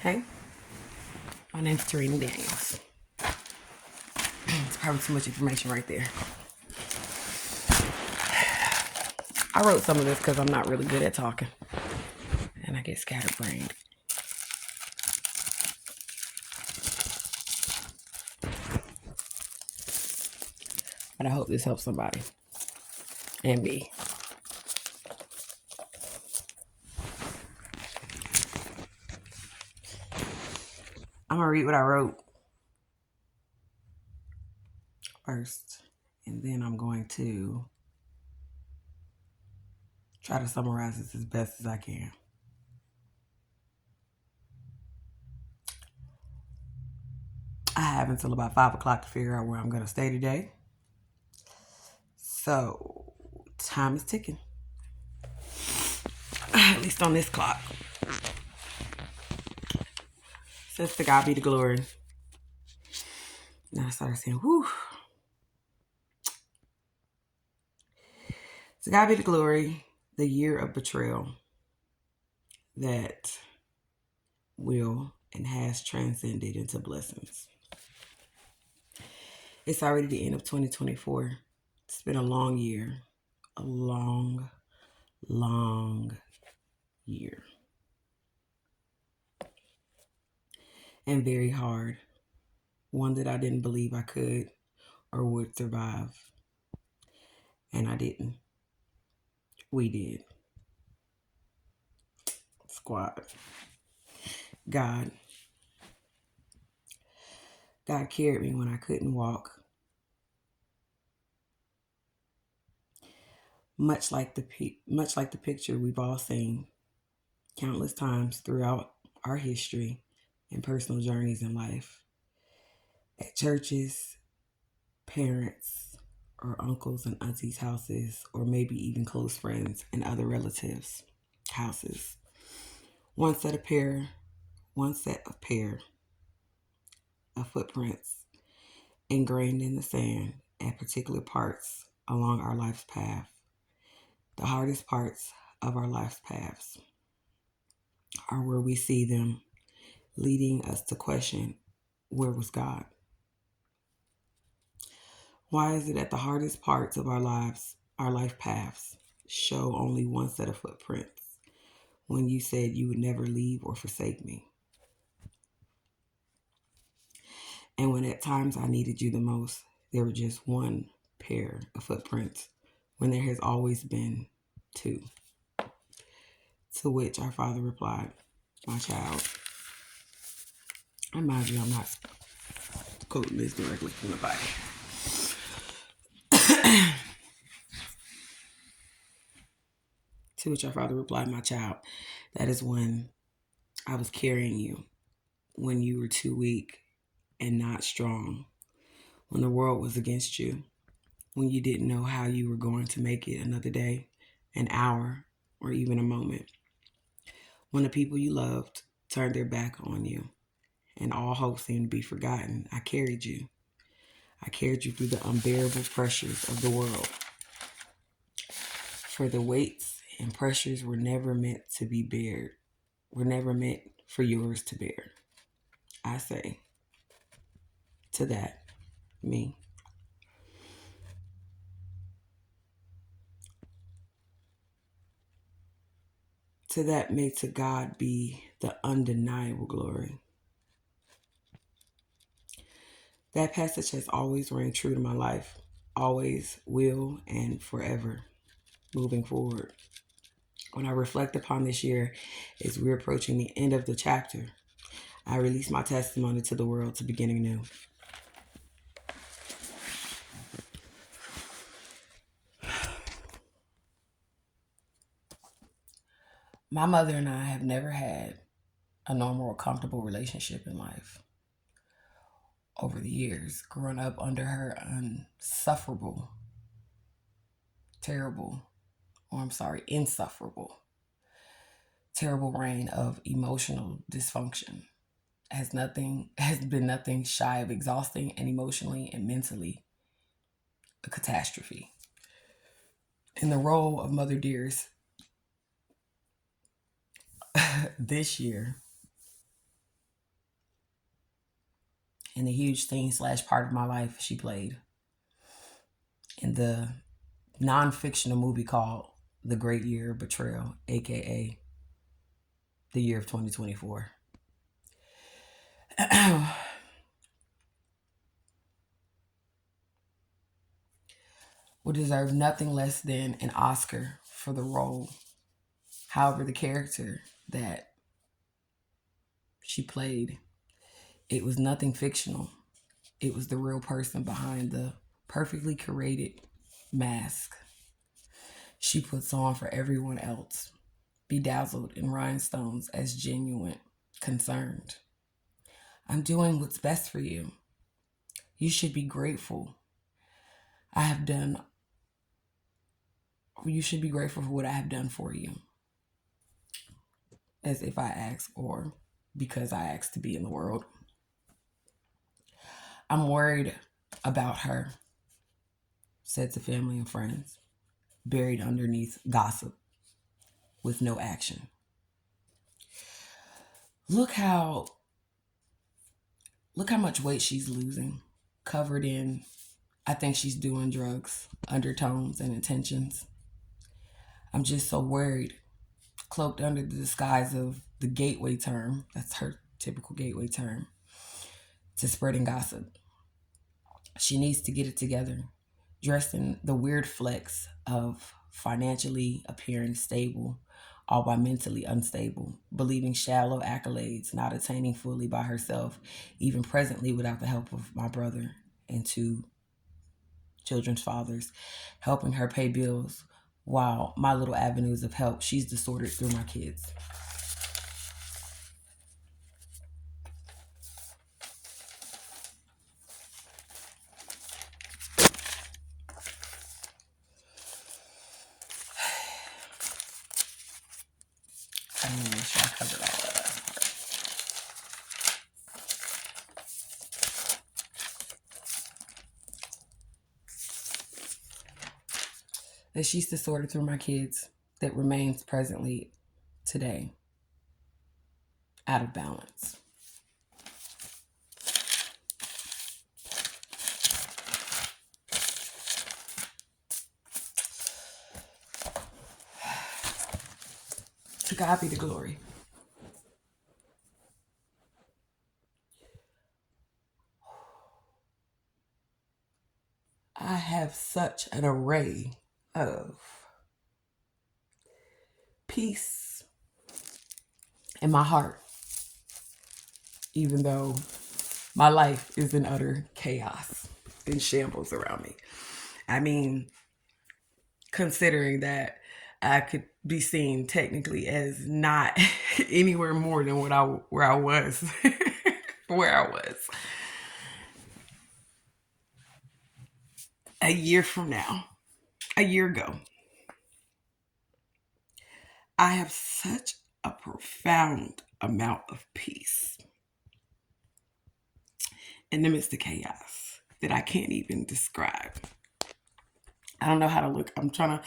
Hey, my name's Tarina Daniels. It's probably too much information right there. I wrote some of this because I'm not really good at talking. And I get scatterbrained. But I hope this helps somebody. And me. I'm going to read what I wrote first. And then I'm going to try to summarize this as best as I can. I have until about 5 o'clock to figure out where I'm going to stay today. So, time is ticking. At least on this clock. Says to God be the glory. Now I started saying, whew. To God be the glory, the year of betrayal that will and has transcended into blessings. It's already the end of 2024. It's been a long year. A long, long year. And very hard. One that I didn't believe I could or would survive. And I didn't. We did. Squad. God carried me when I couldn't walk. Much like the picture we've all seen countless times throughout our history and personal journeys in life. At churches, parents, or uncles and aunties' houses, or maybe even close friends and other relatives' houses. One set of pair of footprints ingrained in the sand at particular parts along our life's path. The hardest parts of our life's paths are where we see them leading us to question, where was God? Why is it that the hardest parts of our lives, our life paths, show only one set of footprints when you said you would never leave or forsake me? And when at times I needed you the most, there were just one pair of footprints when there has always been two. To which our Father replied, my child. And mind you, I'm not quoting this directly from the Bible. To which our Father replied, my child, that is when I was carrying you, when you were too weak and not strong, when the world was against you, when you didn't know how you were going to make it another day, an hour, or even a moment, when the people you loved turned their back on you and all hope seemed to be forgotten. I carried you. I carried you through the unbearable pressures of the world. For the weights and pressures were never meant to be bared, were never meant for yours to bear. I say to that, me. To that, may to God be the undeniable glory. That passage has always rang true to my life, always will, and forever moving forward. When I reflect upon this year as we're approaching the end of the chapter, I release my testimony to the world to begin anew. My mother and I have never had a normal or comfortable relationship in life. Over the years, growing up under her insufferable terrible reign of emotional dysfunction has been nothing shy of exhausting and emotionally and mentally a catastrophe. In the role of Mother Dearest this year, and the huge thing / part of my life she played in the non-fictional movie called The Great Year of Betrayal, aka the year of 2024. Would deserve nothing less than an Oscar for the role. However, the character that she played, it was nothing fictional. It was the real person behind the perfectly curated mask she puts on for everyone else, bedazzled in rhinestones as genuine, concerned. I'm doing what's best for you. You should be grateful. You should be grateful for what I have done for you. As if I asked, or because I asked to be in the world. I'm worried about her, said to family and friends, buried underneath gossip with no action. Look how much weight she's losing, covered in, I think she's doing drugs, undertones and intentions. I'm just so worried, cloaked under the disguise of the gateway term, that's her typical gateway term, to spreading gossip. She needs to get it together, dressed in the weird flex of financially appearing stable, all while mentally unstable, believing shallow accolades, not attaining fully by herself, even presently without the help of my brother and 2 children's fathers, helping her pay bills, while my little avenues of help she's distorted through my kids. I need to make sure I covered all of that. That she's distorted through my kids, that remains presently today out of balance. To God be the glory. I have such an array of peace in my heart, even though my life is in utter chaos and shambles around me. I mean, considering that I could be seen technically as not anywhere more than where I was where I was a year from now, a year ago. I have such a profound amount of peace in the midst of chaos that I can't even describe. I don't know how to look. I'm trying to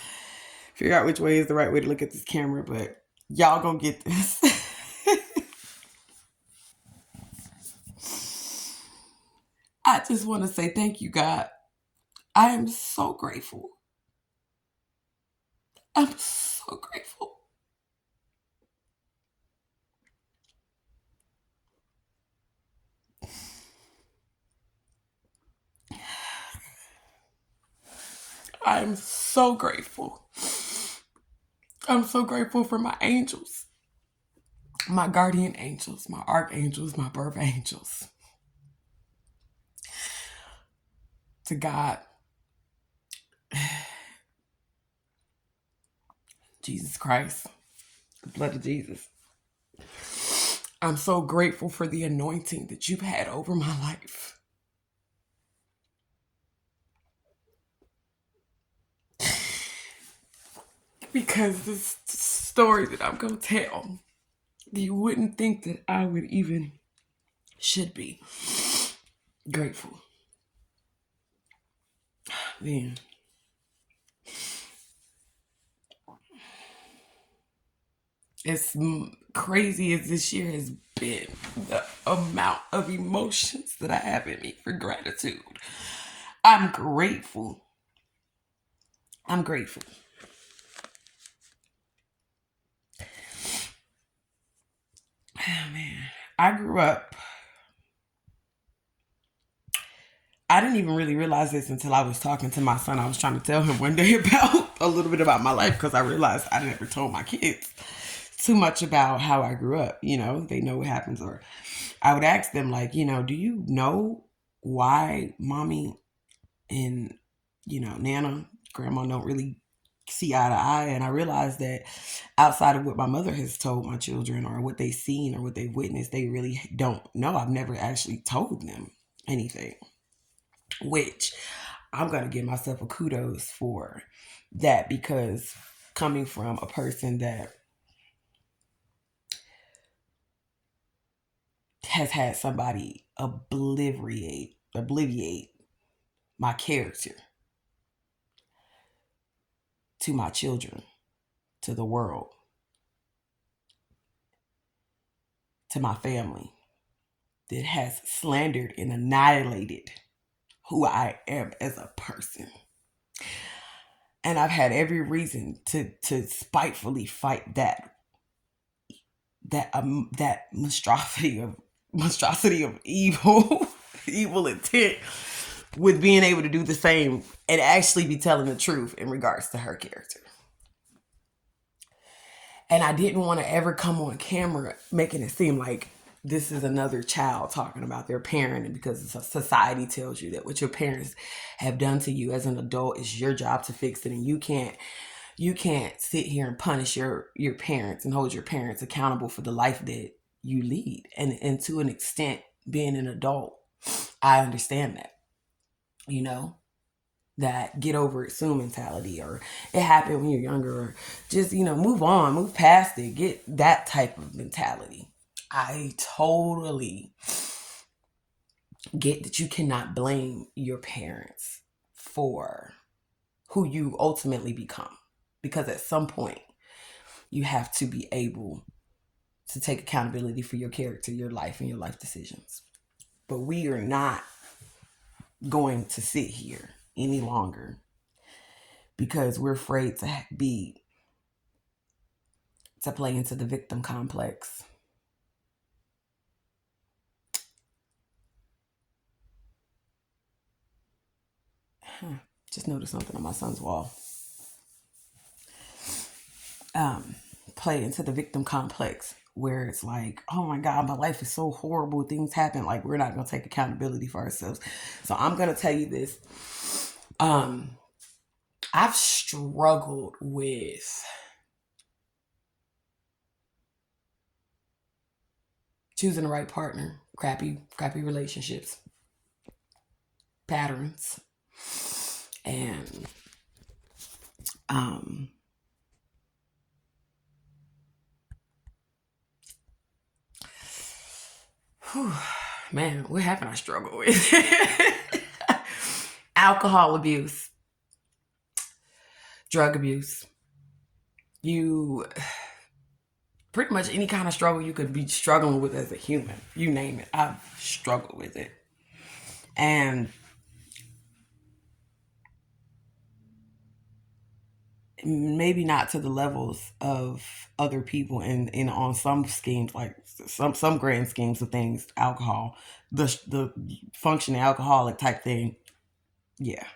figure out which way is the right way to look at this camera, but y'all gonna get this. I just want to say thank you, God. I am so grateful. I'm so grateful. I am so grateful. I'm so grateful for my angels, my guardian angels, my archangels, my birth angels. To God, Jesus Christ, the blood of Jesus. I'm so grateful for the anointing that you've had over my life. Because this story that I'm going to tell, you wouldn't think that I would even should be grateful. Man. As crazy as this year has been, the amount of emotions that I have in me for gratitude. I'm grateful. I'm grateful. Oh, man. I grew up, I didn't even really realize this until I was talking to my son. I was trying to tell him one day about a little bit about my life because I realized I never told my kids too much about how I grew up. You know, they know what happens. Or I would ask them, like, do you know why mommy and, Nana, grandma don't really see eye to eye? And I realized that outside of what my mother has told my children or what they've seen or what they've witnessed, they really don't know. I've never actually told them anything, which I'm going to give myself a kudos for that, because coming from a person that has had somebody obliviate my character to my children, to the world, to my family, that has slandered and annihilated who I am as a person. And I've had every reason to spitefully fight that monstrosity of evil evil intent, with being able to do the same and actually be telling the truth in regards to her character. And I didn't want to ever come on camera making it seem like this is another child talking about their parent, and because society tells you that what your parents have done to you as an adult is your job to fix it, and you can't sit here and punish your parents and hold your parents accountable for the life that you lead. And to an extent, being an adult, I understand that, you know, that get over it soon mentality, or it happened when you're younger, or just, move on, move past it, get that type of mentality. I totally get that you cannot blame your parents for who you ultimately become, because at some point you have to be able to take accountability for your character, your life, and your life decisions. But we are not going to sit here any longer because we're afraid to play into the victim complex. Just noticed something on my son's wall. Play into the victim complex, where it's like, oh my God, my life is so horrible, things happen, like we're not going to take accountability for ourselves. So I'm going to tell you this. I've struggled with choosing the right partner, crappy relationships, patterns, and man, what haven't I struggled with? Alcohol abuse, drug abuse. You pretty much any kind of struggle you could be struggling with as a human, you name it, I've struggled with it. And maybe not to the levels of other people in on some schemes, like some grand schemes of things, alcohol, the functioning alcoholic type thing. Yeah.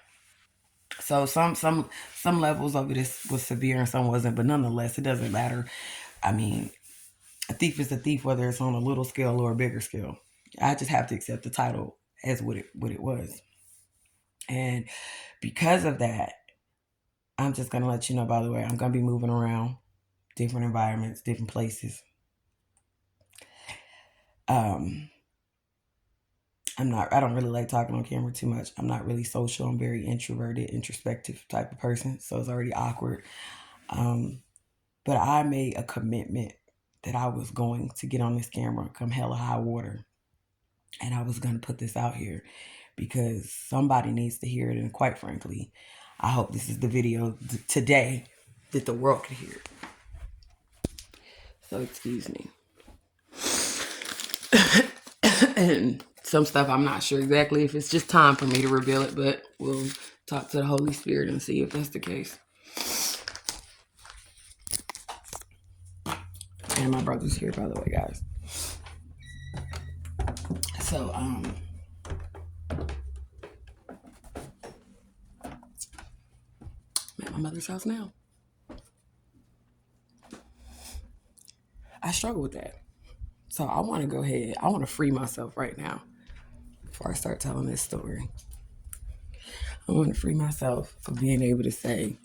So some levels of it was severe and some wasn't, but nonetheless, it doesn't matter. I mean, a thief is a thief, whether it's on a little scale or a bigger scale. I just have to accept the title as what it was. And because of that, I'm just gonna let you know, by the way, I'm gonna be moving around different environments, different places. I don't really like talking on camera too much. I'm not really social. I'm very introverted, introspective type of person. So it's already awkward. But I made a commitment that I was going to get on this camera come hell or high water. And I was going to put this out here because somebody needs to hear it. And quite frankly, I hope this is the video today that the world could hear it. So excuse me. And some stuff I'm not sure exactly if it's just time for me to reveal it, but we'll talk to the Holy Spirit and see if that's the case. And my brother's here, by the way, guys. So, I'm at my mother's house now. I struggle with that. So I want to go ahead. I want to free myself right now before I start telling this story. I want to free myself for being able to say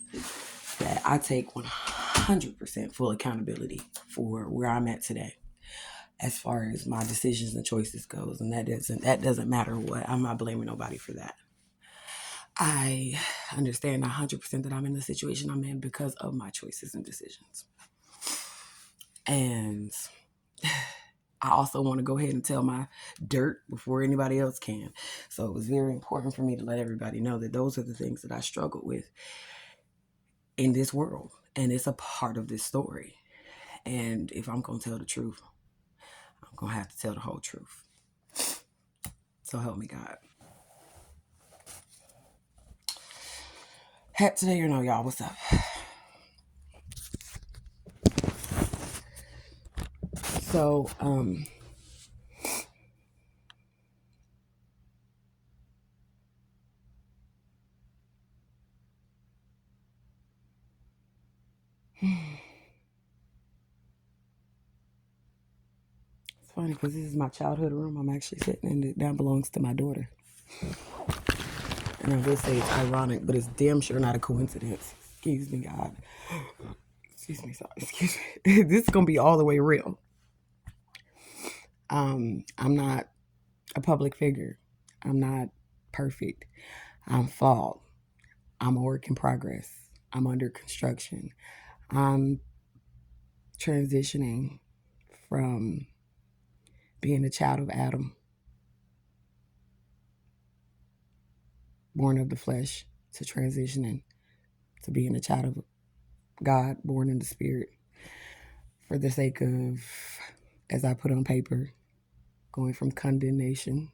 that I take 100% full accountability for where I'm at today, as far as my decisions and choices goes, and that doesn't matter what. I'm not blaming nobody for that. I understand 100% that I'm in the situation I'm in because of my choices and decisions. And I also want to go ahead and tell my dirt before anybody else can. So it was very important for me to let everybody know that those are the things that I struggled with in this world. And it's a part of this story. And if I'm going to tell the truth, I'm going to have to tell the whole truth. So help me God. Hat today or no, y'all? What's up? So, it's funny because this is my childhood room. I'm actually sitting in it. That belongs to my daughter. And I will say it's ironic, but it's damn sure not a coincidence. Excuse me, God. Excuse me, sorry. Excuse me. This is going to be all the way real. I'm not a public figure. I'm not perfect. I'm flawed. I'm a work in progress. I'm under construction. I'm transitioning from being a child of Adam, born of the flesh, to transitioning to being a child of God, born in the spirit, for the sake of, as I put on paper, going from condemnation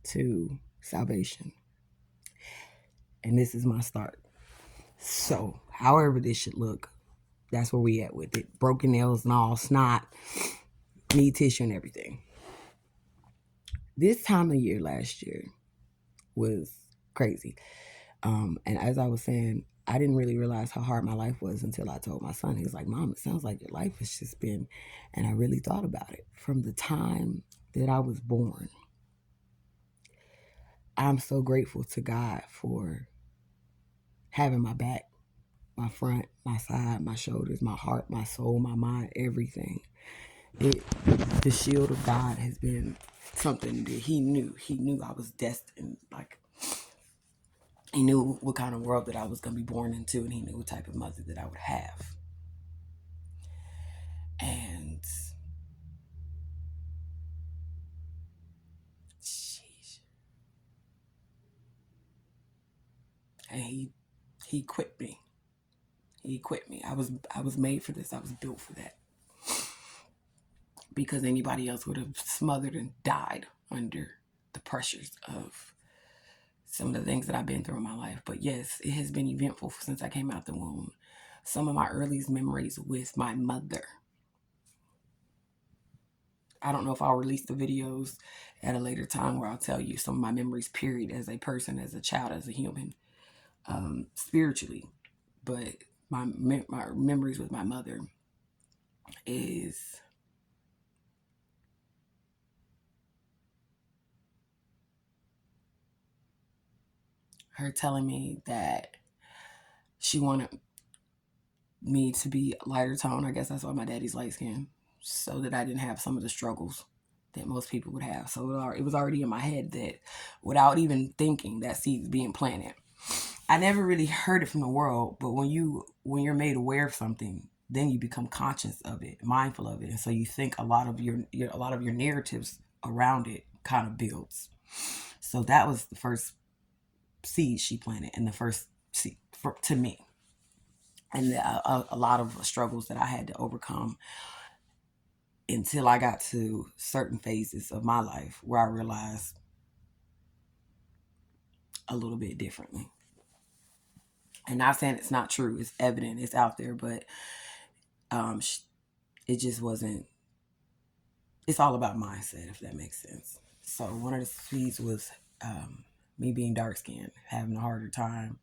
to salvation. And this is my start. So, however this should look, that's where we at with it. Broken nails and all, snot, knee tissue and everything. This time of year last year was crazy. And as I was saying, I didn't really realize how hard my life was until I told my son. He was like, Mom, it sounds like your life has just been, and I really thought about it. From the time that I was born, I'm so grateful to God for having my back, my front, my side, my shoulders, my heart, my soul, my mind, everything. The shield of God has been something that he knew. He knew I was destined. Like, he knew what kind of world that I was going to be born into, and he knew what type of mother that I would have. And sheesh. And he equipped me. He equipped me. I was made for this. I was built for that. Because anybody else would have smothered and died under the pressures of some of the things that I've been through in my life. But yes, it has been eventful since I came out the womb. Some of my earliest memories with my mother. I don't know if I'll release the videos at a later time where I'll tell you some of my memories, period, as a person, as a child, as a human, spiritually. But my memories with my mother is her telling me that she wanted me to be lighter tone. I guess that's why my daddy's light skin, so that I didn't have some of the struggles that most people would have. So it was already in my head that, without even thinking, that seed's being planted. I never really heard it from the world, but when you're made aware of something, then you become conscious of it, mindful of it, and so you think a lot of your narratives around it kind of builds. So that was the first seed she planted, and the first seed to me, and a lot of struggles that I had to overcome until I got to certain phases of my life where I realized a little bit differently. And not saying it's not true, it's evident, it's out there, but um, it just wasn't. It's all about mindset, if that makes sense. So one of the C's was me being dark skinned, having a harder time,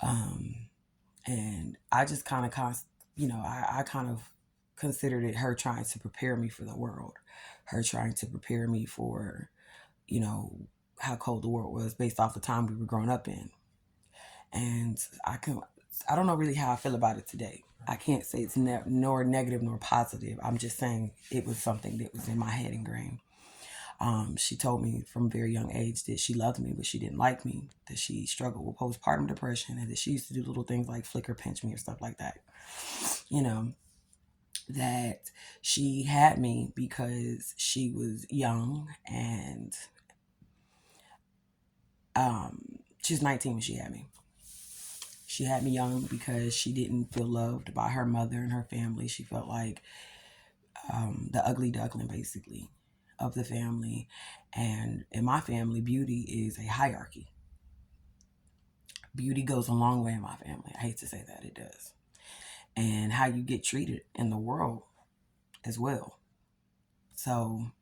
and I just kind of, I kind of considered it her trying to prepare me for the world, her trying to prepare me for, you know, how cold the world was based off the time we were growing up in. And I don't know really how I feel about it today. I can't say it's nor negative nor positive. I'm just saying it was something that was in my head ingrained. She told me from a very young age that she loved me, but she didn't like me, that she struggled with postpartum depression, and that she used to do little things like flicker pinch me or stuff like that. You know, that she had me because she was young, and she was 19 when she had me. She had me young because she didn't feel loved by her mother and her family. She felt like the ugly duckling, basically, of the family. And in my family, beauty is a hierarchy. Beauty goes a long way in my family. I hate to say that, it does. And how you get treated in the world as well. So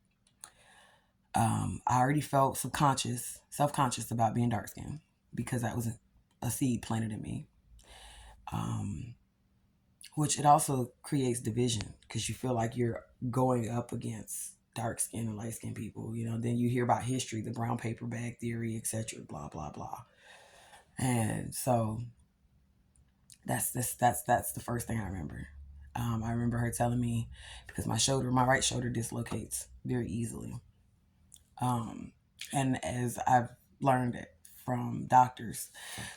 I already felt self-conscious about being dark skinned because that was a seed planted in me. Which it also creates division because you feel like you're going up against dark skinned and light skinned people. You know, then you hear about history, the brown paper bag theory, etc. Blah blah blah. And so that's the first thing I remember. I remember her telling me because my right shoulder dislocates very easily. And as I've learned it from doctors,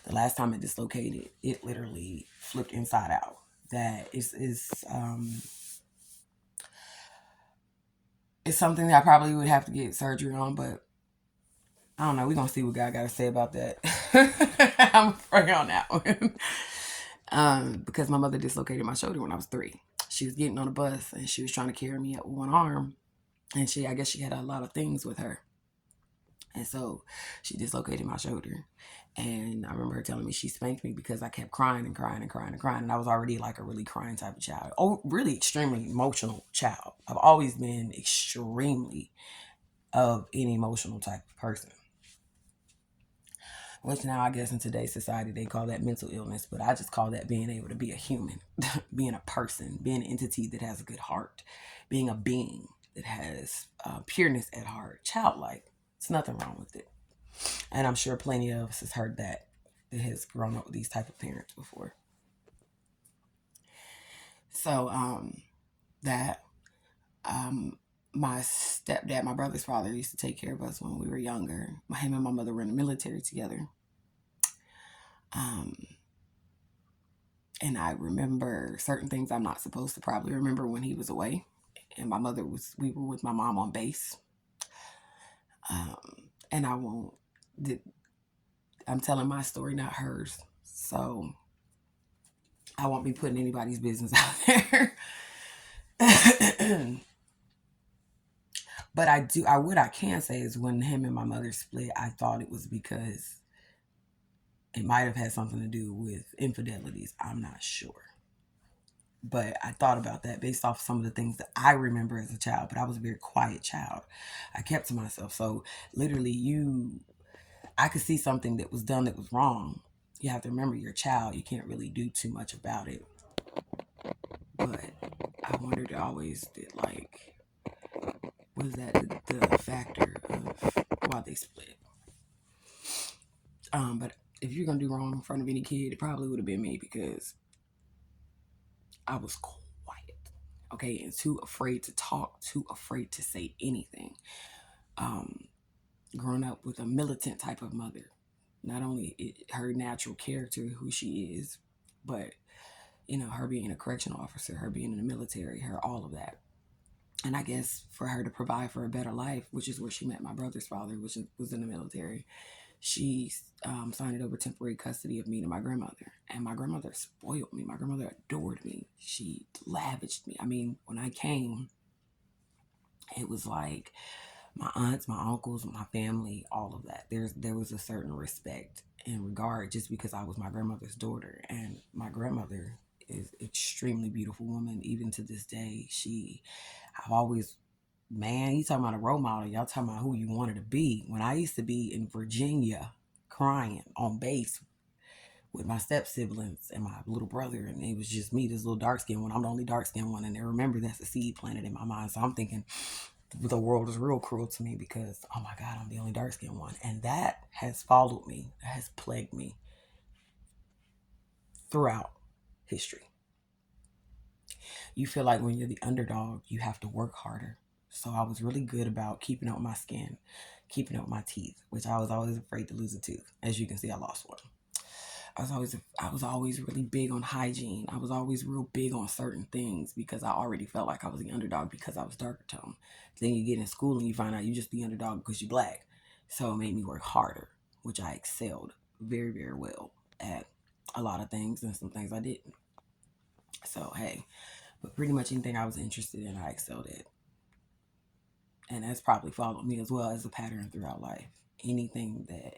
the last time it dislocated, it literally flipped inside out. That is it's something that I probably would have to get surgery on, but I don't know. We're gonna see what God got to say about that. I'm afraid on that one. Because my mother dislocated my shoulder when I was 3. She was getting on a bus and she was trying to carry me up with one arm, and I guess she had a lot of things with her. And so she dislocated my shoulder. And I remember her telling me she spanked me because I kept crying and crying and crying and crying. And I was already like a really crying type of child. Oh, really extremely emotional child. I've always been extremely of an emotional type of person. Which now I guess in today's society they call that mental illness, but I just call that being able to be a human, being a person, being an entity that has a good heart, being a being that has pureness at heart, childlike. It's nothing wrong with it. And I'm sure plenty of us has heard that has grown up with these type of parents before. So that my stepdad, my brother's father, used to take care of us when we were younger. Him and my mother were in the military together. And I remember certain things I'm not supposed to probably remember when he was away. And we were with my mom on base. And I'm telling my story, not hers. So I won't be putting anybody's business out there. But what I can say is when him and my mother split, I thought it was because it might have had something to do with infidelities. I'm not sure. But I thought about that based off some of the things that I remember as a child. But I was a very quiet child. I kept to myself. So literally, I could see something that was done that was wrong. You have to remember you're a child. You can't really do too much about it. But I wondered always that, like, was that the factor of why they split? But if you're gonna do wrong in front of any kid, it probably would have been me because I was quiet, okay, and too afraid to talk, too afraid to say anything. Growing up with a militant type of mother, not only her natural character, who she is, but her being a correctional officer, her being in the military, her all of that. And I guess for her to provide for a better life, which is where she met my brother's father, which was in the military, she signed over temporary custody of me to my grandmother. And my grandmother spoiled me. My grandmother adored me. She lavished me. I mean, when I came, It was like my aunts, my uncles, my family, all of that. There was a certain respect and regard just because I was my grandmother's daughter, and my grandmother is extremely beautiful woman. Even to this day, I've always, man, you talking about a role model. Y'all talking about who you wanted to be. When I used to be in Virginia crying on base with my step siblings and my little brother, and it was just me, this little dark skinned one. I'm the only dark skinned one, and I remember that's a seed planted in my mind. So I'm thinking the world is real cruel to me because, oh my God, I'm the only dark skinned one, and that has followed me, that has plagued me throughout history. You feel like when you're the underdog, you have to work harder. So I was really good about keeping up my skin, keeping up my teeth, which I was always afraid to lose a tooth. As you can see, I lost one. I was always really big on hygiene. I was always real big on certain things because I already felt like I was the underdog because I was darker tone. Then you get in school and you find out you just the underdog because you black. So it made me work harder, which I excelled very, very well at a lot of things, and some things I didn't. So hey, but pretty much anything I was interested in, I excelled at. And that's probably followed me as well as a pattern throughout life. Anything that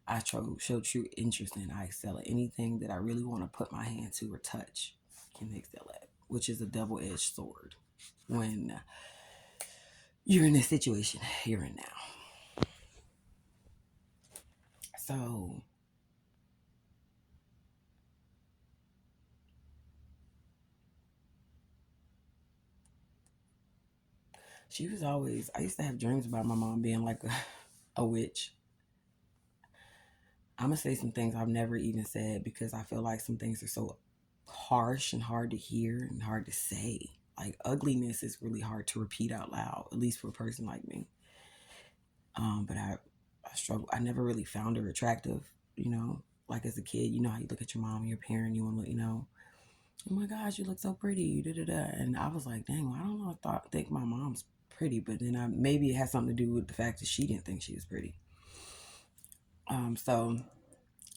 I show true interest in, I excel at. Anything that I really want to put my hand to or touch, I can excel at, which is a double-edged sword when you're in the situation you're in now. So she was always, I used to have dreams about my mom being like a witch. I'm going to say some things I've never even said because I feel like some things are so harsh and hard to hear and hard to say. Like ugliness is really hard to repeat out loud, at least for a person like me. But I struggle. I never really found her attractive, you know. Like as a kid, you know how you look at your mom and your parent, you want to, oh my gosh, you look so pretty, da da da. And I was like, dang, well, I don't know. Think my mom's pretty, but then maybe it has something to do with the fact that she didn't think she was pretty. So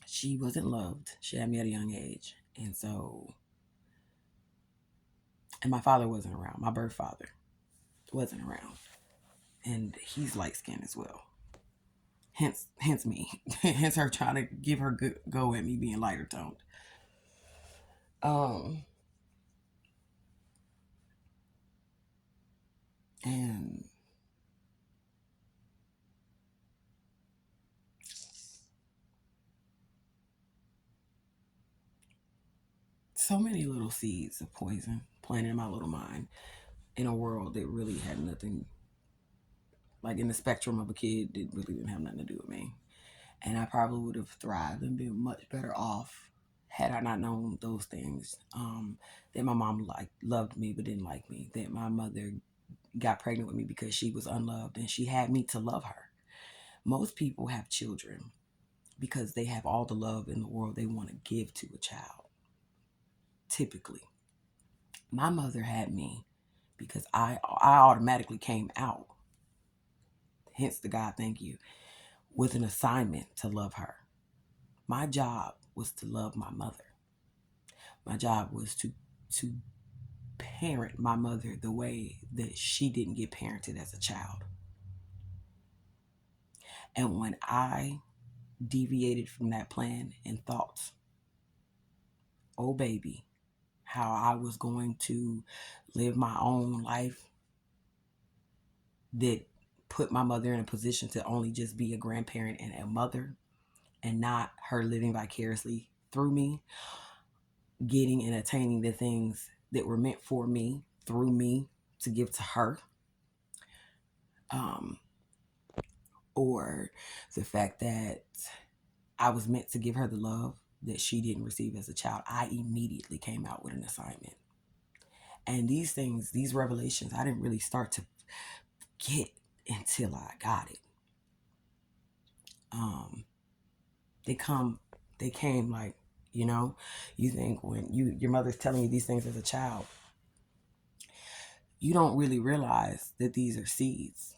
she wasn't loved. She had me at a young age, and my father wasn't around. My birth father wasn't around, and he's light skinned as well. Hence me. Hence her trying to give her good go at me being lighter toned. Um, and so many little seeds of poison planted in my little mind in a world that really had nothing, like in the spectrum of a kid, it really didn't have nothing to do with me. And I probably would have thrived and been much better off had I not known those things. That my mom loved me but didn't like me. That my mother got pregnant with me because she was unloved and she had me to love her. Most people have children because they have all the love in the world they want to give to a child. Typically, my mother had me because I automatically came out. Hence the God, thank you, with an assignment to love her. My job was to love my mother. My job was to parent my mother the way that she didn't get parented as a child. And when I deviated from that plan and thought, oh baby, how I was going to live my own life that put my mother in a position to only just be a grandparent and a mother and not her living vicariously through me, getting and attaining the things that were meant for me through me to give to her. Um, or the fact that I was meant to give her the love that she didn't receive as a child, I immediately came out with an assignment. And these things, these revelations, I didn't really start to get until I got it. Um, they came like, you think when your mother's telling you these things as a child, you don't really realize that these are seeds.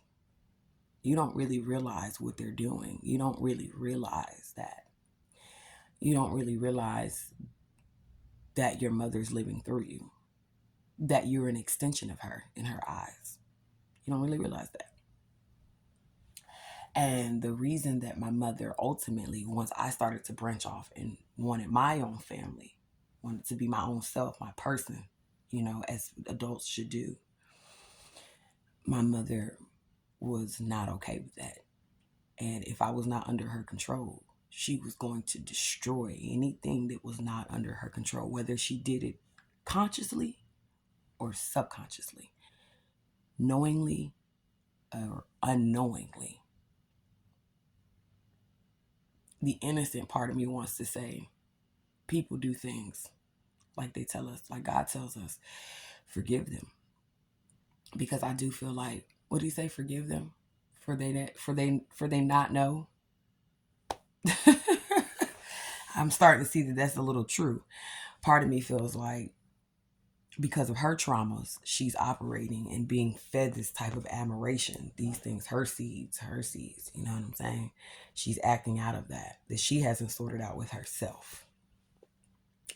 You don't really realize what they're doing. You don't really realize that. You don't really realize that your mother's living through you, that you're an extension of her in her eyes. You don't really realize that. And the reason that my mother ultimately, once I started to branch off and wanted my own family, wanted to be my own self, my person, as adults should do, my mother was not okay with that. And if I was not under her control, she was going to destroy anything that was not under her control, whether she did it consciously or subconsciously, knowingly or unknowingly. The innocent part of me wants to say, people do things like they tell us, like God tells us, forgive them. Because I do feel like, what do you say? Forgive them for they not know. I'm starting to see that that's a little true. Part of me feels like because of her traumas, she's operating and being fed this type of admiration. These things, her seeds, you know what I'm saying? She's acting out of that she hasn't sorted out with herself.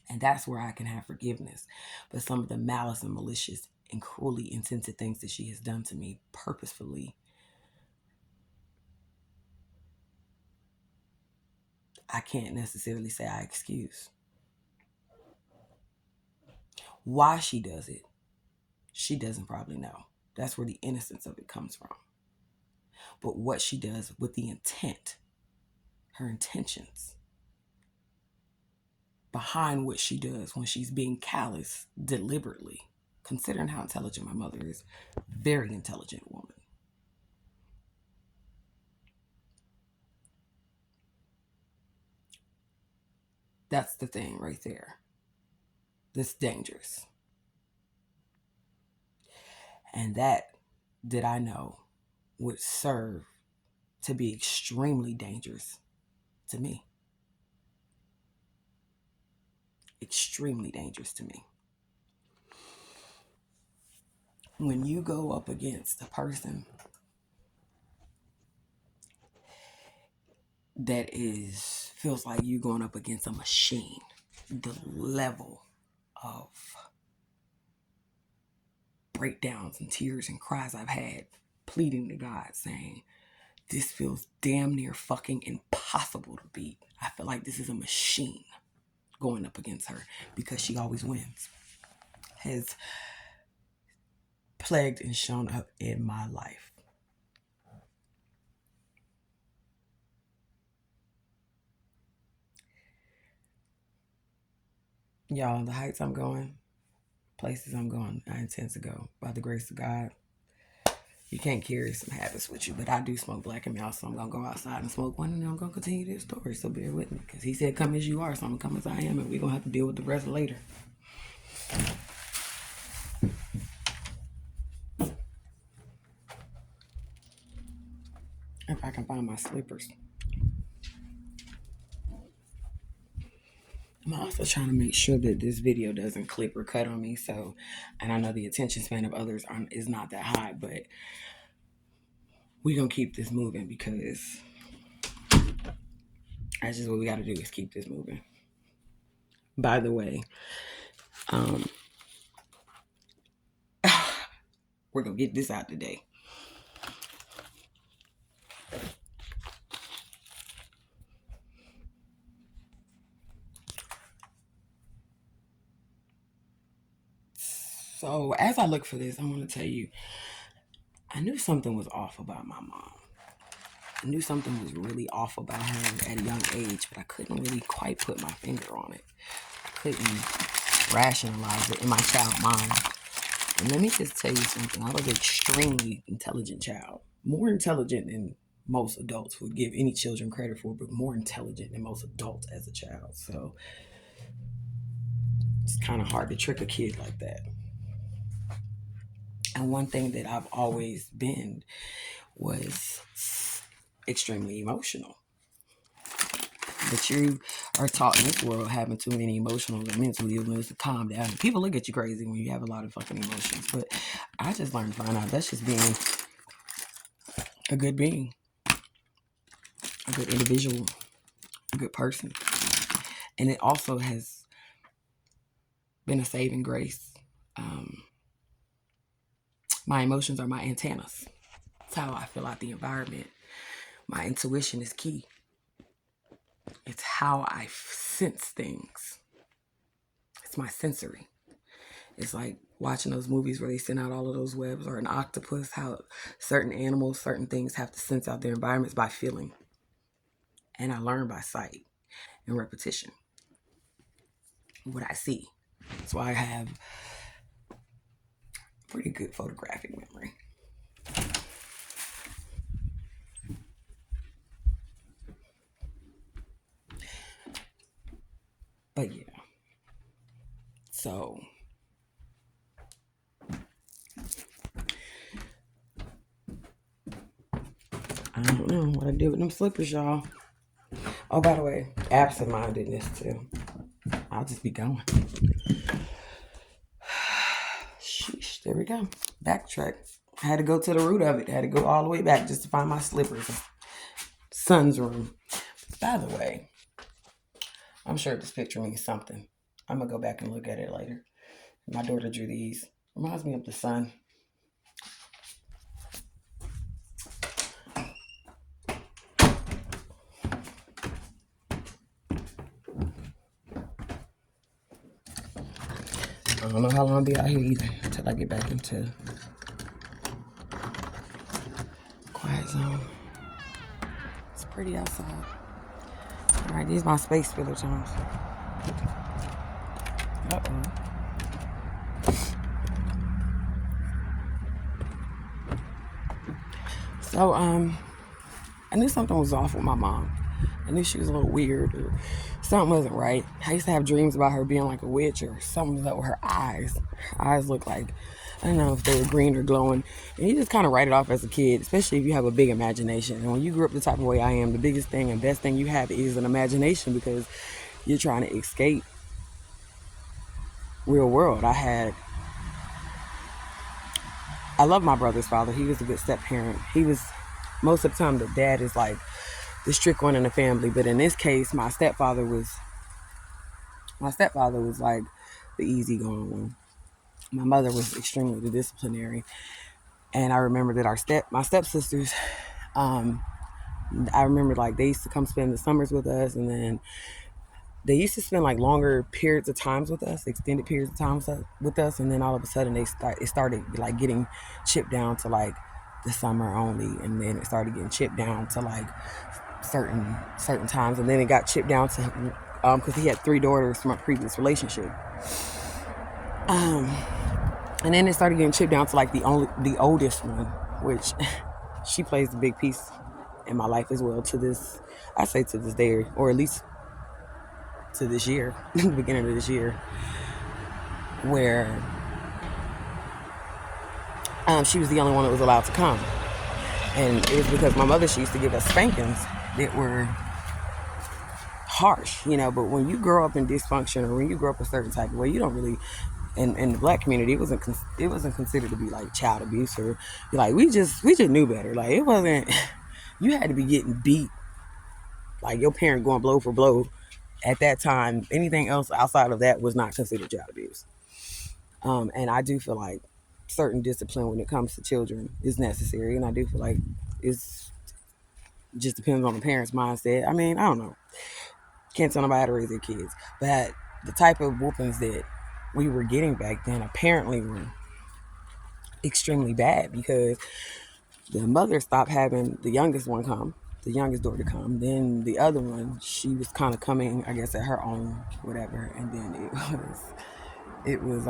And that's where I can have forgiveness. But some of the malice and malicious and cruelly intended things that she has done to me purposefully, I can't necessarily say I excuse. Why she does it, she doesn't probably know. That's where the innocence of it comes from. But what she does with the intent, her intentions behind what she does when she's being callous deliberately, considering how intelligent my mother is, very intelligent woman. That's the thing right there. That's dangerous. And that I know would serve to be extremely dangerous to me. Extremely dangerous to me. When you go up against a person that feels like you going up against a machine, the level of breakdowns and tears and cries I've had pleading to God saying, this feels damn near fucking impossible to beat. I feel like this is a machine going up against her because she always wins. Has plagued and shown up in my life. Y'all, the heights I'm going, places I'm going, I intend to go by the grace of God. You can't carry some habits with you, but I do smoke Black and Mouse, so I'm going to go outside and smoke one, and I'm going to continue this story, so bear with me, because he said come as you are, so I'm going to come as I am, and we're going to have to deal with the rest later. If I can find my slippers. I'm also trying to make sure that this video doesn't clip or cut on me, so, and I know the attention span of others is not that high, but we're going to keep this moving because that's just what we got to do is keep this moving. By the way, we're going to get this out today. So as I look for this, I want to tell you, I knew something was off about my mom. I knew something was really off about her at a young age, but I couldn't really quite put my finger on it. I couldn't rationalize it in my child mind. And let me just tell you something. I was an extremely intelligent child. More intelligent than most adults would give any children credit for, but more intelligent than most adults as a child. So it's kind of hard to trick a kid like that. And one thing that I've always been was extremely emotional. But you are taught in this world having too many emotional and mental illness to calm down. And people look at you crazy when you have a lot of fucking emotions. But I just learned to find out that's just being a good being, a good individual, a good person. And it also has been a saving grace. My emotions are my antennas. It's how I feel out the environment. My intuition is key. It's how I sense things. It's my sensory. It's like watching those movies where they send out all of those webs, or an octopus, how certain animals, certain things have to sense out their environments by feeling. And I learn by sight and repetition. What I see. That's why I have pretty good photographic memory. But yeah. So I don't know what I did with them slippers, y'all. Oh, by the way, absent-mindedness too. I'll just be going. Sheesh, there we go. Backtrack. I had to go to the root of it. I had to go all the way back just to find my slippers. Son's room. By the way, I'm sure this picture means something. I'm going to go back and look at it later. My daughter drew these. Reminds me of the sun. I don't know how long I'll be out here either until I get back into quiet zone. It's pretty outside. All right, these are my space filler times. Uh-oh. So, I knew something was off with my mom. I knew she was a little weird, or something wasn't right. I used to have dreams about her being like a witch, or something was up with her eyes. Her eyes looked like, I don't know if they were green or glowing. And you just kind of write it off as a kid, especially if you have a big imagination. And when you grew up the type of way I am, the biggest thing and best thing you have is an imagination, because you're trying to escape real world. I love my brother's father. He was a good step parent. He was, most of the time, the dad is like the strict one in the family. But in this case, my stepfather was like the easygoing one. My mother was extremely the disciplinary. And I remember that my stepsisters, I remember like they used to come spend the summers with us, and then they used to spend like longer periods of times with us, extended periods of time with us, and then all of a sudden it started like getting chipped down to like the summer only, and then it started getting chipped down to like certain times, and then it got chipped down to because he had 3 daughters from a previous relationship, and then it started getting chipped down to like the oldest one, which she plays a big piece in my life as well to this day, or at least to this year, the beginning of this year, where she was the only one that was allowed to come. And it was because my mother, she used to give us spankings that were harsh, but when you grow up in dysfunction, or when you grow up a certain type of way, you don't really, in the Black community, it wasn't considered to be like child abuse, or like we just knew better. Like it wasn't, you had to be getting beat, like your parent going blow for blow. At that time, anything else outside of that was not considered child abuse. And I do feel like certain discipline when it comes to children is necessary. And I do feel like it just depends on the parent's mindset. I mean, I don't know. Can't tell nobody how to raise their kids. But the type of whoopings that we were getting back then apparently were extremely bad, because the mother stopped having the youngest one come, the youngest daughter come. Then the other one, she was kind of coming, I guess, at her own whatever. And then it was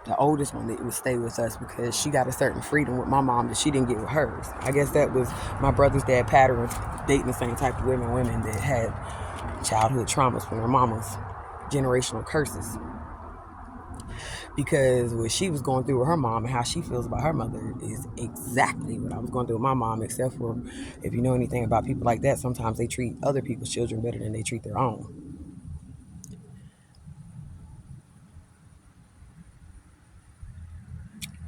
the oldest one that would stay with us, because she got a certain freedom with my mom that she didn't get with hers. I guess that was my brother's dad pattern of dating the same type of women that had childhood traumas from their mama's generational curses. Because what she was going through with her mom and how she feels about her mother is exactly what I was going through with my mom, except for, if you know anything about people like that, sometimes they treat other people's children better than they treat their own.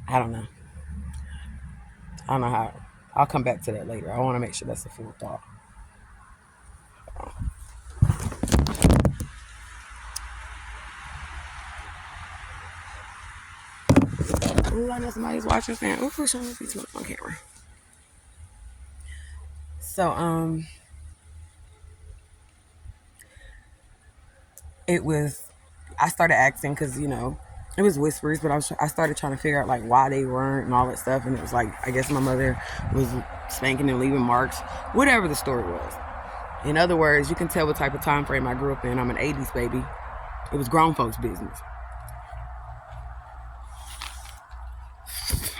I don't know how. I'll come back to that later. I want to make sure that's a full thought. Ooh, I know somebody's watching saying, "Ooh, Sean, be too much on camera." So, it was, I started asking because, it was whispers, but I started trying to figure out like why they weren't and all that stuff. And it was like, I guess my mother was spanking and leaving marks, whatever the story was. In other words, you can tell what type of time frame I grew up in. I'm an 80s baby. It was grown folks' business.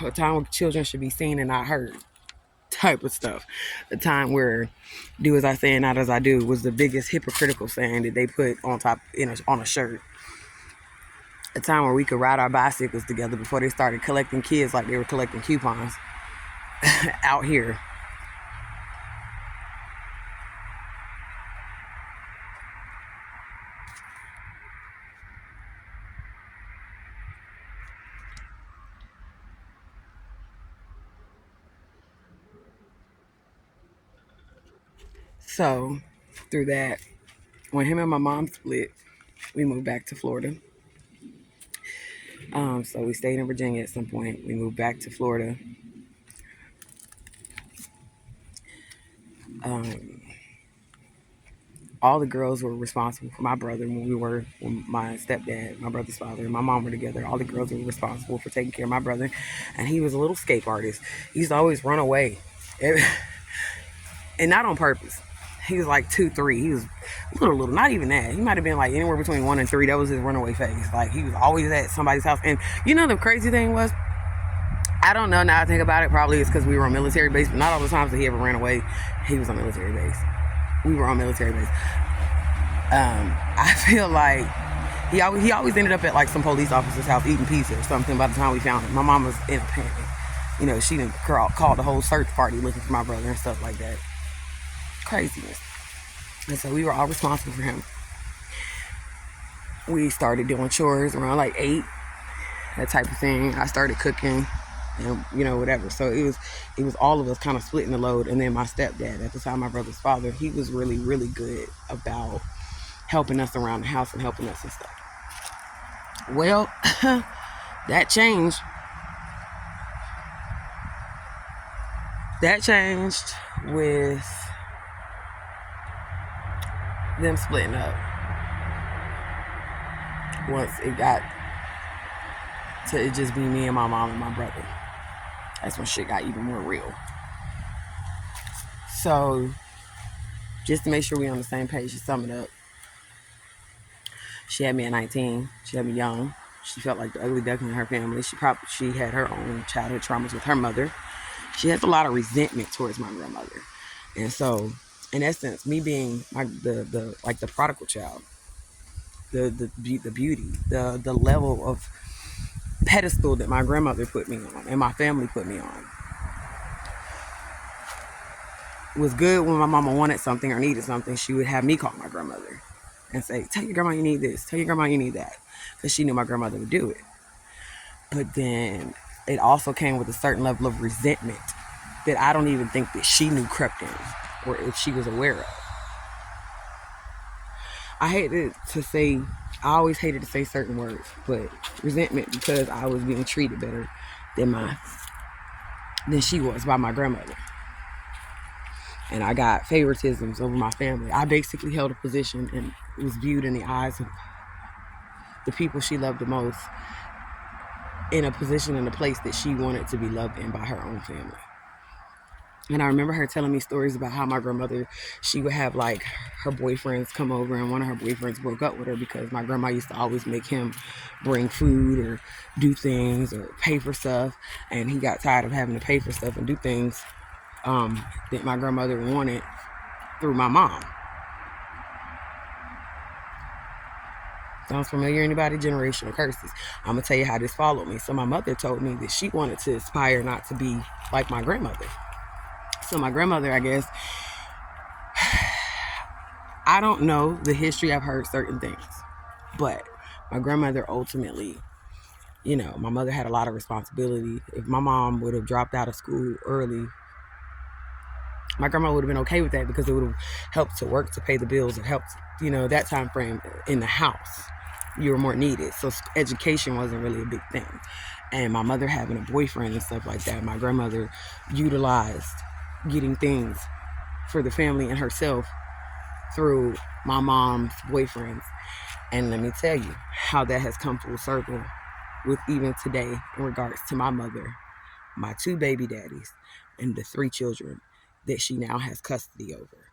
A time when children should be seen and not heard type of stuff. A time where do as I say and not as I do was the biggest hypocritical saying that they put on top on a shirt. A time where we could ride our bicycles together before they started collecting kids like they were collecting coupons out here. So through that, when him and my mom split, we moved back to Florida. So we stayed in Virginia at some point. We moved back to Florida. All the girls were responsible for my brother when my stepdad, my brother's father, and my mom were together. All the girls were responsible for taking care of my brother. And he was a little escape artist. He used to always run away. And not on purpose. He was like 2, 3. He was little, not even that. He might have been like anywhere between 1 and 3. That was his runaway phase. Like he was always at somebody's house. And the crazy thing was, I don't know now I think about it, probably it's because we were on military base, but not all the times that he ever ran away, he was on military base. We were on military base. I feel like he always ended up at like some police officer's house eating pizza or something by the time we found him. My mom was in a panic. She didn't call the whole search party looking for my brother and stuff like that. Craziness. And so we were all responsible for him. We started doing chores around like 8, that type of thing. I started cooking and whatever. So it was all of us kind of splitting the load. And then my stepdad, at the time my brother's father, he was really, really good about helping us around the house and helping us and stuff. Well, that changed. That changed with them splitting up. Once it got to it just be me and my mom and my brother. That's when shit got even more real. So, just to make sure we're on the same page, to sum it up, she had me at 19. She had me young. She felt like the ugly duckling in her family. She had her own childhood traumas with her mother. She has a lot of resentment towards my grandmother. And so, in essence, me being the prodigal child, the beauty, the level of pedestal that my grandmother put me on and my family put me on, was good when my mama wanted something or needed something. She would have me call my grandmother and say, "Tell your grandma you need this. Tell your grandma you need that," because she knew my grandmother would do it. But then it also came with a certain level of resentment that I don't even think that she knew crept in, or if she was aware of. I always hated to say certain words, but resentment because I was being treated better than she was by my grandmother. And I got favoritisms over my family. I basically held a position and was viewed in the eyes of the people she loved the most in a position and a place that she wanted to be loved in by her own family. And I remember her telling me stories about how my grandmother, she would have like her boyfriends come over, and one of her boyfriends broke up with her because my grandma used to always make him bring food or do things or pay for stuff. And he got tired of having to pay for stuff and do things that my grandmother wanted through my mom. Sounds familiar? Anybody? Generational curses. I'm going to tell you how this followed me. So my mother told me that she wanted to aspire not to be like my grandmother. So my grandmother, I guess, I don't know the history. I've heard certain things. But my grandmother ultimately, my mother had a lot of responsibility. If my mom would have dropped out of school early, my grandma would have been okay with that because it would have helped to work to pay the bills. It helped, that time frame in the house. You were more needed. So education wasn't really a big thing. and my mother having a boyfriend and stuff like that, my grandmother utilized getting things for the family and herself through my mom's boyfriends. And let me tell you how that has come full circle with even today in regards to my mother, my 2 baby daddies, and the 3 children that she now has custody over.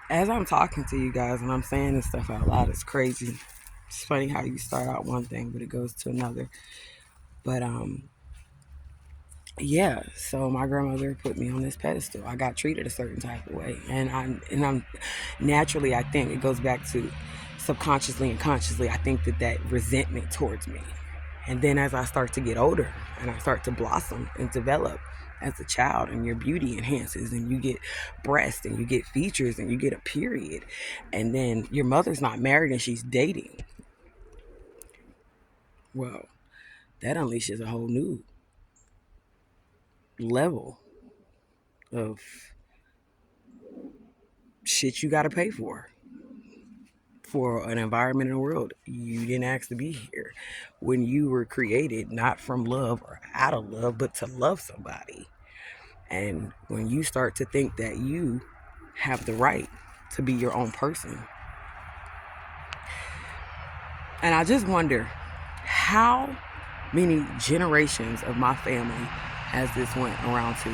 As I'm talking to you guys and I'm saying this stuff out loud, it's crazy. It's funny how you start out one thing, but it goes to another. But yeah, so my grandmother put me on this pedestal. I got treated a certain type of way, and I'm naturally, I think it goes back to subconsciously and consciously, I think that resentment towards me. And then as I start to get older and I start to blossom and develop as a child, and your beauty enhances and you get breasts and you get features and you get a period, and then your mother's not married and she's dating, well, that unleashes a whole new level of shit you got to pay for an environment in the world you didn't ask to be here, when you were created not from love or out of love, but to love somebody. And when you start to think that you have the right to be your own person, and I just wonder how many generations of my family has this went around to,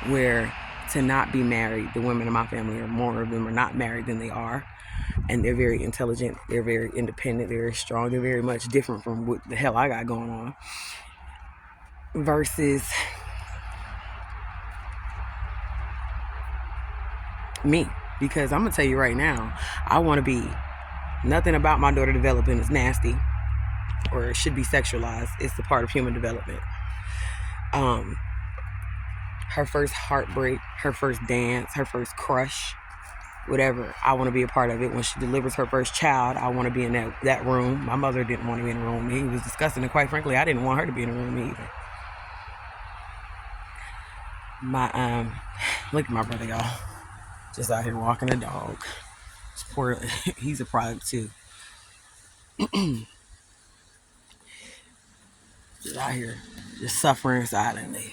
where to not be married, the women in my family, or more of them are not married than they are, and they're very intelligent, they're very independent, they're very strong, they're very much different from what the hell I got going on, versus me. Because I'm gonna tell you right now, I want to be, nothing about my daughter developing is nasty or it should be sexualized. It's a part of human development. Her first heartbreak, her first dance, her first crush, whatever, I want to be a part of it. When she delivers her first child, I want to be in that room. My mother didn't want to be in the room. He was disgusting, and quite frankly, I didn't want her to be in the room either. Look at my brother, y'all, just out here walking a dog. Poor, he's a product too. Just out here, just suffering silently.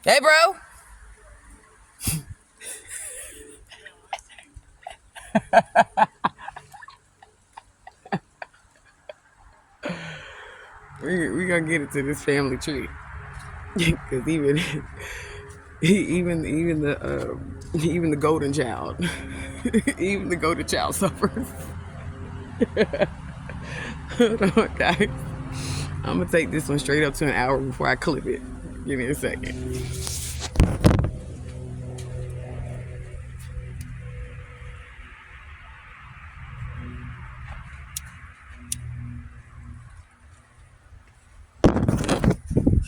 Hey, bro. we gonna get into this family tree, because even the golden child, even the golden child suffers. Hold on, guys. I'm gonna take this one straight up to an hour before I clip it. Give me a second.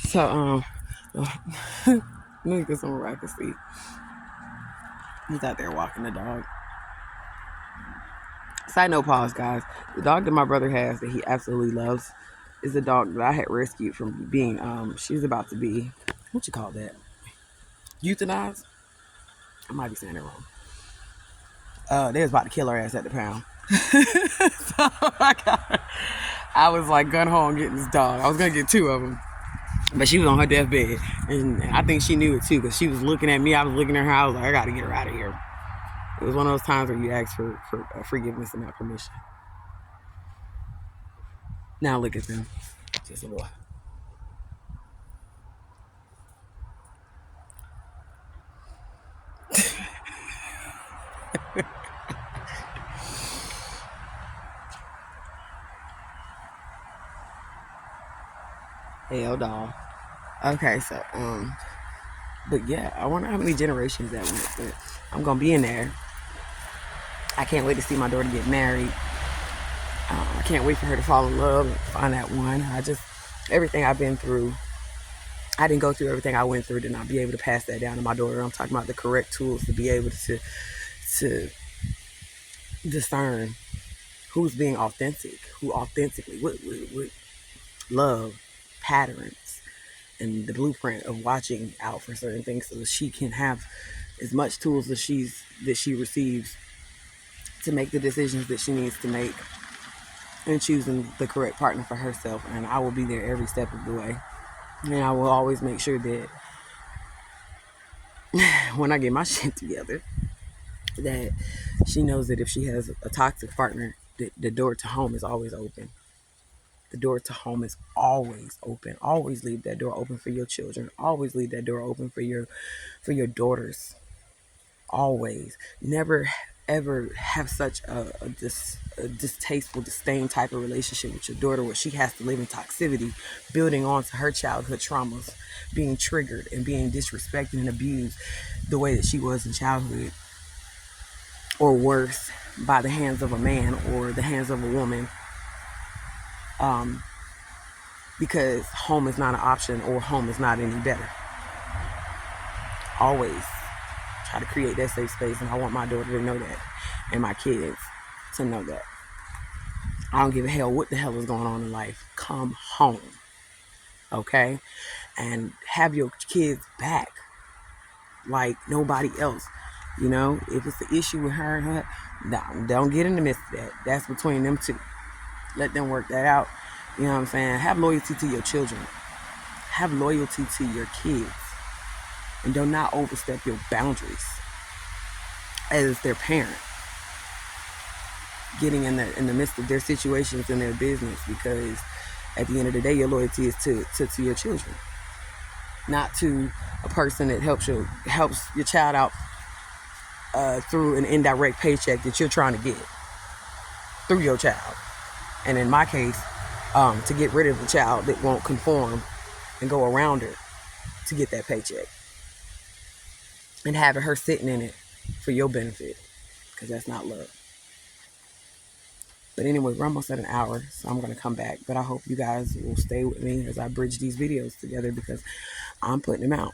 So let me get somewhere I can see. He's out there walking the dog. Side note, pause, guys. The dog that my brother has that he absolutely loves is a dog that I had rescued from being she's about to be, what you call that, euthanized. I might be saying it wrong. They was about to kill her ass at the pound. So I was like gun ho on getting this dog. I was gonna get 2 of them, but she was on her deathbed, and I think she knew it too, because she was looking at me, I was looking at her, I was like, I gotta get her out of here. It was one of those times where you ask for forgiveness and not permission. Now look at them, just a little. Hell dog. Okay, so but yeah, I wonder how many generations that went. But I'm gonna be in there. I can't wait to see my daughter get married. I can't wait for her to fall in love and find that one. Everything I've been through, I didn't go through everything I went through to not be able to pass that down to my daughter. I'm talking about the correct tools to be able to discern who's being authentic, who authentically, with love, patterns, and the blueprint of watching out for certain things so that she can have as much tools as she receives to make the decisions that she needs to make and choosing the correct partner for herself. And I will be there every step of the way. And I will always make sure that when I get my shit together, that she knows that if she has a toxic partner, the door to home is always open. The door to home is always open. Always leave that door open for your children. Always leave that door open for your daughters. Always. Never ever have such a distasteful, disdain type of relationship with your daughter where she has to live in toxicity, building on to her childhood traumas, being triggered and being disrespected and abused the way that she was in childhood, or worse, by the hands of a man or the hands of a woman, because home is not an option or home is not any better. Always try to create that safe space, and I want my daughter to know that, and my kids to know that. I don't give a hell what the hell is going on in life. Come home, okay? And have your kids back like nobody else. You know, if it's the issue with her and her, don't get in the midst of that. That's between them two. Let them work that out. You know what I'm saying? Have loyalty to your children. Have loyalty to your kids. And do not overstep your boundaries as their parent. Getting in the midst of their situations and their business, because at the end of the day, your loyalty is to your children, not to a person that helps your child out through an indirect paycheck that you're trying to get through your child. And in my case, to get rid of the child that won't conform and go around her to get that paycheck, and having her sitting in it for your benefit, because that's not love. But anyway, we're almost at an hour, so I'm going to come back. But I hope you guys will stay with me as I bridge these videos together, because I'm putting them out.